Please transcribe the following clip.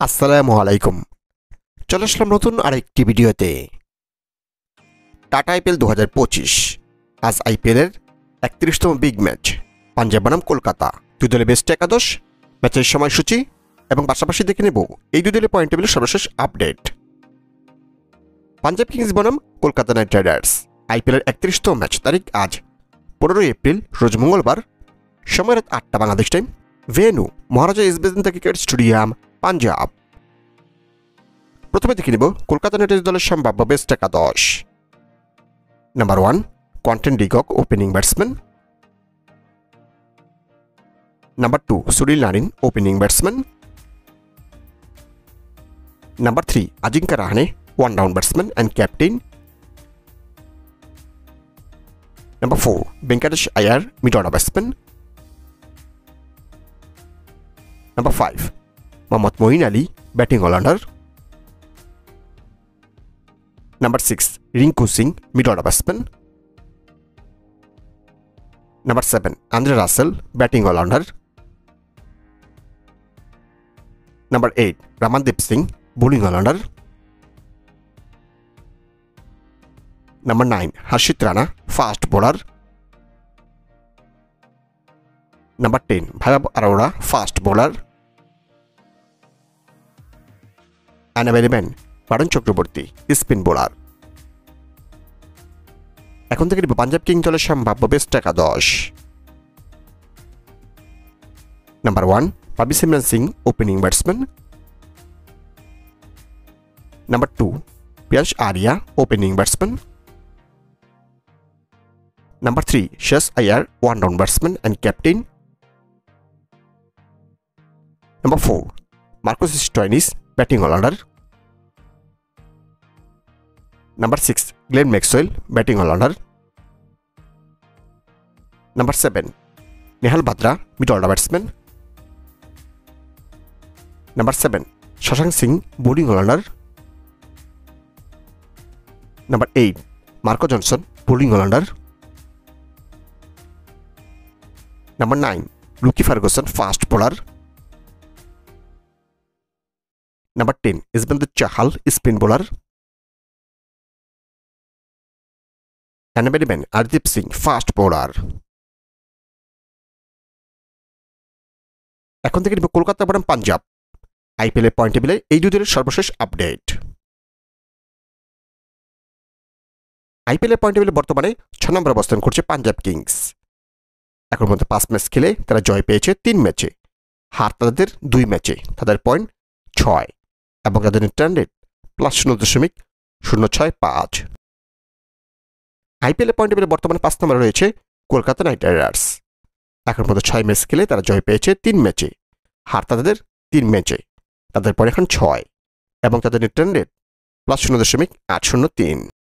আসসালামু আলাইকুম। চলে আসলাম নতুন আরেকটি ভিডিওতে। Tata IPL 2025। আজ আইপিএলের 31তম বিগ ম্যাচ। পাঞ্জাব বনাম কলকাতা, দুই দলের বেস্ট একাদশ, ম্যাচের সময়সূচি এবং পাশাপাশি দেখে নেব এই দুই দলের পয়েন্ট টেবিলের সর্বশেষ আপডেট। পাঞ্জাব কিংস বনাম কলকাতা নাইট রাইডার্স, আইপিএলের 31তম ম্যাচ। তারিখ আজ 15 এপ্রিল, রোজ মঙ্গলবার, সময় রাত 8টা বাংলাদেশ টাইম। ভেন্যু মহারাজা ইস্টবেঙ্গল ক্রিকেট স্টেডিয়াম, পাঞ্জাব। প্রথমে দেখে নেব কলকাতা নাইট রাইডার্স দলের সম্ভাব্য বেস্ট একাদশ। Number 1 Quinton de Kock, opening batsman. Number 2 Sunil Narine, opening batsman. Number 3 Ajinkya Rahane, one down batsman and captain. Number 4 Venkatesh Iyer, mid order batsman. Number 5 Mohammad Moeen Ali, batting allrounder. Number 6 Rinku Singh, mid order batsman. Number 7 Andre Russell, batting allrounder. Number 8 Ramandeep Singh, bowling allrounder. Number 9 Harshit Rana, fast bowler. Number 10 Vaibhav Arora, fast bowler. Enable বারণ Chakraborty, spin bowler. এখন থেকে Punjab Kings দলের সম্ভাব্য best একাদশ। Number 1 পাবি Simran Singh, opening batsman. Number 2 Priyansh Arya, opening batsman. Number 3 শেষ Iyer, one down batsman and captain. Number 4 Marcus Stoinis, batting allrounder. Number 6 Glenn Maxwell, batting allrounder. Number 7 Nehal Batra, mid order batsman. Number 7 Shashank Singh, bowling allrounder. Number 8 Marco Jansen, bowling allrounder. Number 9 Lockie Ferguson, fast bowler. Number 10 Yuzvendra Chahal, spin bowler. অ্যানাবেল Hardeep Singh, fast bowler. এখন থেকে কলকাতা বনাম পাঞ্জাব, আইপিএলের point টেবিলে এই দুই দলের সর্বশেষ আপডেট। আইপিএলের পয়েন্ট টেবিলে বর্তমানে 6 নম্বর অবস্থান করছে পাঞ্জাব কিংস। এখন পর্যন্ত 5 ম্যাচ খেলে তারা জয় পেয়েছে 3 ম্যাচে, হার তাদের 2 ম্যাচে। তাদের পয়েন্ট 6 এবং তাদের রান রেট +0.065। আইপিএলের পয়েন্ট টেবিলে বর্তমানে 5 নম্বরে রয়েছে কলকাতা নাইট রাইডার্স। এখন পর্যন্ত 6 ম্যাচ খেলে তারা জয় পেয়েছে 3 ম্যাচে, হার তাদের 3 ম্যাচে। তাদের পয়েন্ট এখন 6 এবং তাদের রান রেট +0.803।